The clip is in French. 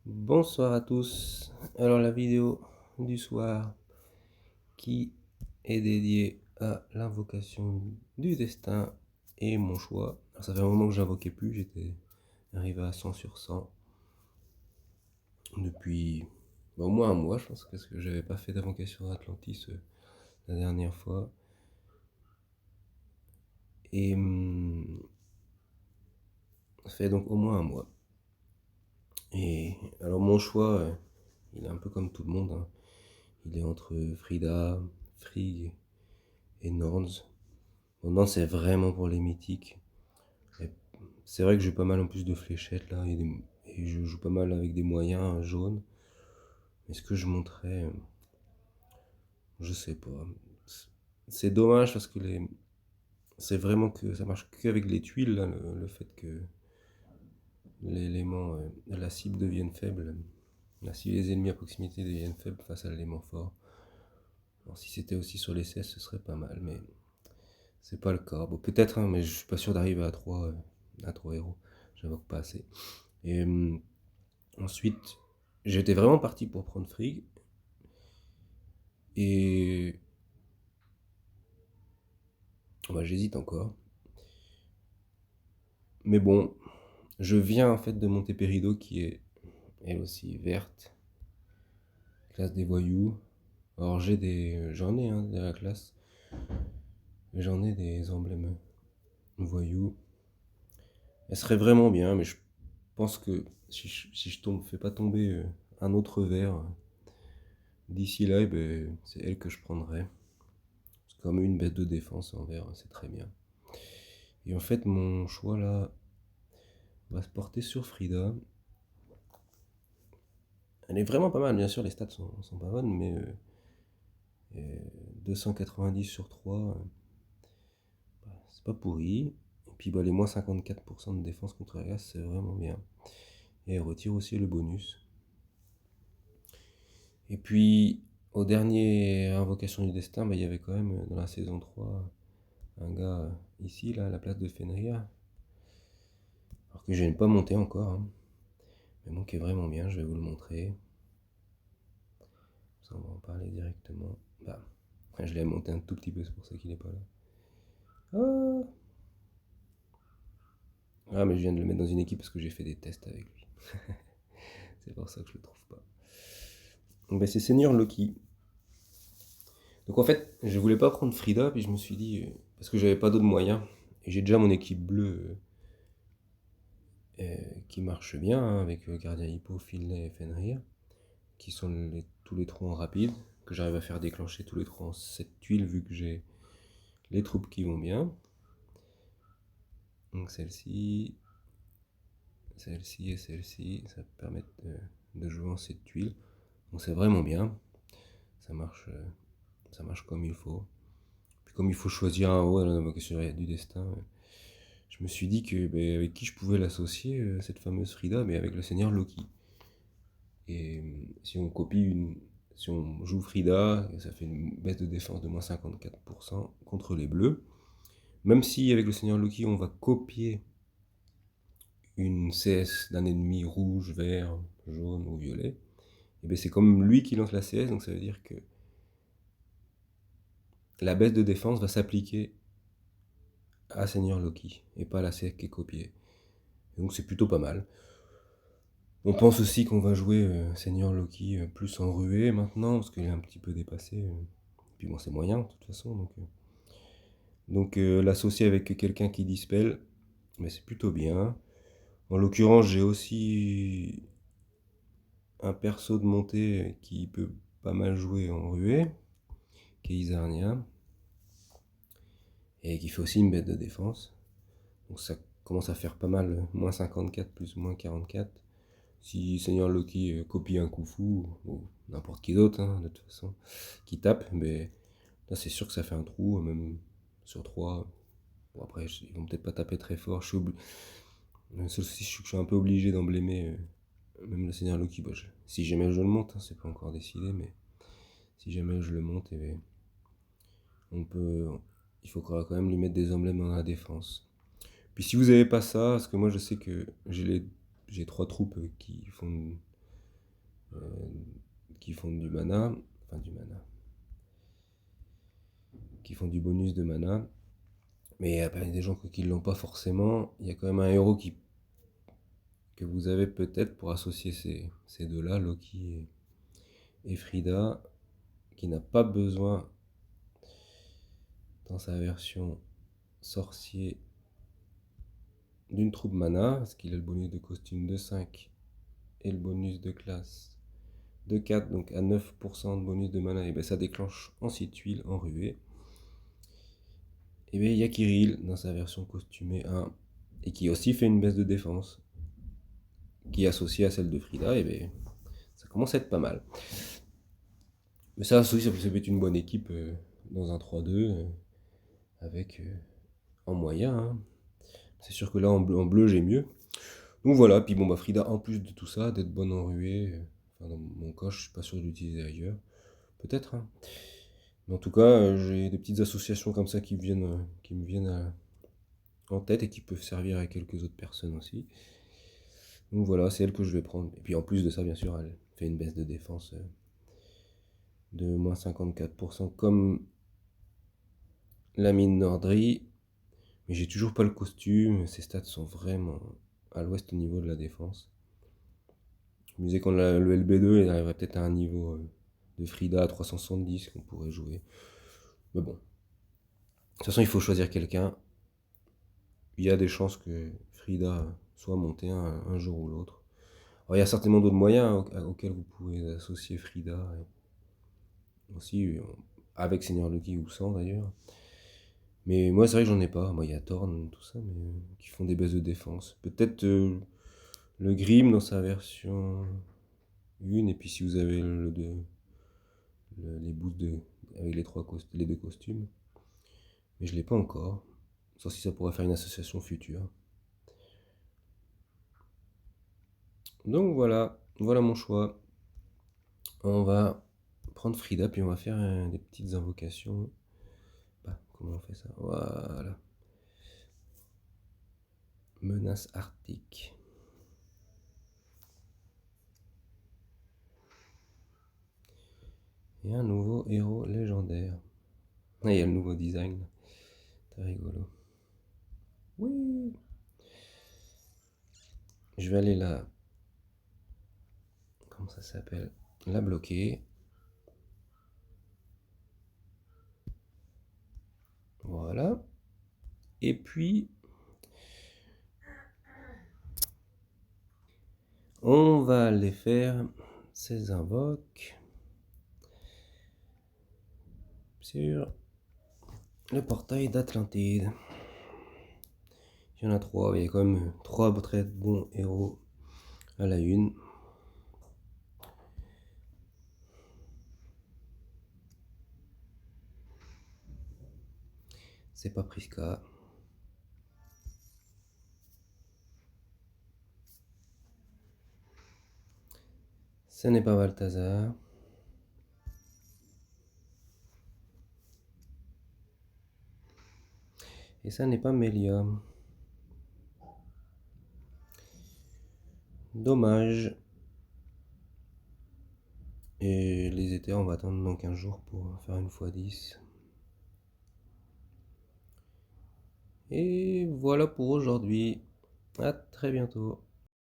Bonsoir à tous. Alors la vidéo du soir qui est dédiée à l'invocation du destin et mon choix. Alors, ça fait un moment que j'invoquais plus, j'étais arrivé à 100 sur 100 depuis au moins un mois je pense, parce que j'avais pas fait d'invocation d'Atlantis la dernière fois. Et ça fait donc au moins un mois. Et alors mon choix, il est un peu comme tout le monde, hein. Il est entre Frida, Frigg et Norns. Bon, Norns c'est vraiment pour les mythiques. Et c'est vrai que j'ai pas mal en plus de fléchettes là, et je joue pas mal avec des moyens jaunes. Mais ce que je montrais, je sais pas. C'est dommage parce que c'est vraiment que ça marche qu'avec les tuiles, là, le fait que l'élément, la cible devienne faible. Si les ennemis à proximité deviennent faibles face à l'élément fort. Alors si c'était aussi sur les CS, ce serait pas mal, mais c'est pas le cas. Bon, peut-être, hein, mais je suis pas sûr d'arriver à 3 héros. J'invoque pas assez. Et ensuite, j'étais vraiment parti pour prendre Frigg. Et bah, j'hésite encore. Mais bon, je viens en fait de monter Perido qui est elle aussi verte, classe des voyous. Alors j'en ai de la classe, j'en ai des emblèmes voyous. Elle serait vraiment bien, mais je pense que si je fais pas tomber un autre vert d'ici là, eh ben, c'est elle que je prendrais. C'est comme une bête de défense en vert, c'est très bien. Et en fait, mon choix là va se porter sur Frida. Elle est vraiment pas mal, bien sûr, les stats sont pas bonnes, mais 290 sur 3, c'est pas pourri. Et puis bah, les moins 54% de défense contre la glace, c'est vraiment bien. Et elle retire aussi le bonus. Et puis, au dernier Invocation du Destin, bah, il y avait quand même dans la saison 3 un gars ici, là, à la place de Fenrir. Alors que je n'ai pas monté encore, hein, mais bon, qui est vraiment bien, je vais vous le montrer. Ça, on va en parler directement. Bah, je l'ai monté un tout petit peu, c'est pour ça qu'il n'est pas là. Ah, ah, mais je viens de le mettre dans une équipe parce que j'ai fait des tests avec lui. C'est pour ça que je le trouve pas. Donc, bah, c'est Seigneur Loki. Donc en fait, je voulais pas prendre Frida, puis je me suis dit, parce que j'avais pas d'autres moyens, et j'ai déjà mon équipe bleue qui marche bien, hein, avec Gardien Hippo, Finlay et Fenrir, qui sont tous les trois en rapide, que j'arrive à faire déclencher tous les trois en 7 tuiles, vu que j'ai les troupes qui vont bien. Donc celle-ci, celle-ci et celle-ci, ça permet de jouer en 7 tuiles. Donc c'est vraiment bien, ça marche comme il faut. Puis comme il faut choisir un héros dans la question du destin, je me suis dit que avec qui je pouvais l'associer, cette fameuse Frida, mais avec le seigneur Loki. Et si on joue Frida, ça fait une baisse de défense de moins 54% contre les bleus. Même si avec le seigneur Loki, on va copier une CS d'un ennemi rouge, vert, jaune ou violet, et bien c'est comme lui qui lance la CS, donc ça veut dire que la baisse de défense va s'appliquer à seigneur Loki et pas à la CS qui est copiée. Et donc c'est plutôt pas mal. On pense aussi qu'on va jouer Seigneur Loki plus en ruée maintenant, parce qu'il est un petit peu dépassé. Puis bon, c'est moyen, de toute façon. Donc l'associer avec quelqu'un qui dispelle, mais c'est plutôt bien. En l'occurrence, j'ai aussi un perso de montée qui peut pas mal jouer en ruée, qui est Isarnia, et qui fait aussi une bête de défense. Donc ça commence à faire pas mal, moins 54 plus moins 44. Si Seigneur Loki copie un coup fou, ou n'importe qui d'autre, hein, de toute façon, qui tape, mais là c'est sûr que ça fait un trou, même sur 3. Bon après, ils vont peut-être pas taper très fort. Le seul souci, je suis un peu obligé d'emblémer même le Seigneur Loki. Bah, si jamais je le monte, hein, c'est pas encore décidé, mais si jamais je le monte, on peut, il faudra quand même lui mettre des emblèmes dans la défense. Puis si vous avez pas ça, parce que moi je sais que j'ai 3 troupes qui font qui font du mana, enfin du mana, qui font du bonus de mana. Mais il y a des gens qui ne l'ont pas forcément. Il y a quand même un héros que vous avez peut-être pour associer ces deux-là, Loki et Frida, qui n'a pas besoin dans sa version sorcier d'une troupe mana, parce qu'il a le bonus de costume de 5 et le bonus de classe de 4, donc à 9% de bonus de mana, et bien ça déclenche ensuite tuile en ruée. Et bien il y a Kirill dans sa version costumée 1, et qui aussi fait une baisse de défense, qui est associée à celle de Frida, et bien ça commence à être pas mal. Mais ça aussi, ça peut être une bonne équipe dans un 3-2, avec en moyen. Hein. C'est sûr que là en bleu j'ai mieux. Donc voilà, puis bon bah Frida en plus de tout ça, d'être bonne en ruée, enfin dans mon cas je suis pas sûr d'utiliser ailleurs. Peut-être. Hein. Mais en tout cas, j'ai des petites associations comme ça qui me viennent en tête et qui peuvent servir à quelques autres personnes aussi. Donc voilà, c'est elle que je vais prendre. Et puis en plus de ça, bien sûr, elle fait une baisse de défense de moins 54% comme la mine Nordry. Mais j'ai toujours pas le costume, ses stats sont vraiment à l'ouest au niveau de la défense. Je me disais quand le LB2 il arriverait peut-être à un niveau de Frida à 370 qu'on pourrait jouer. Mais bon. De toute façon, il faut choisir quelqu'un. Il y a des chances que Frida soit montée un jour ou l'autre. Alors, il y a certainement d'autres moyens auxquels vous pouvez associer Frida. Aussi, avec Seigneur Loki ou sans d'ailleurs. Mais moi, c'est vrai que j'en ai pas. Moi, il y a Thorn, tout ça, mais qui font des baisses de défense. Peut-être le Grim dans sa version 1, et puis si vous avez les boosts avec les deux costumes. Mais je l'ai pas encore. Sauf si ça pourrait faire une association future. Donc voilà, voilà mon choix. On va prendre Frida, puis on va faire des petites invocations. Bah, comment on fait ça? Voilà. Menace arctique. Et un nouveau héros légendaire. Ah, il y a le nouveau design. C'est rigolo. Oui. Je vais aller là. Comment ça s'appelle? La bloquer. Voilà. Et puis, on va aller faire ces invoques sur le portail d'Atlantide. Il y en a 3, il y a quand même 3 très bons héros à la une. C'est pas Priska. Ce n'est pas Balthazar. Et ça n'est pas Mélia. Dommage. Et les éthers, on va attendre dans 15 jours pour faire une x10. Et voilà pour aujourd'hui. À très bientôt.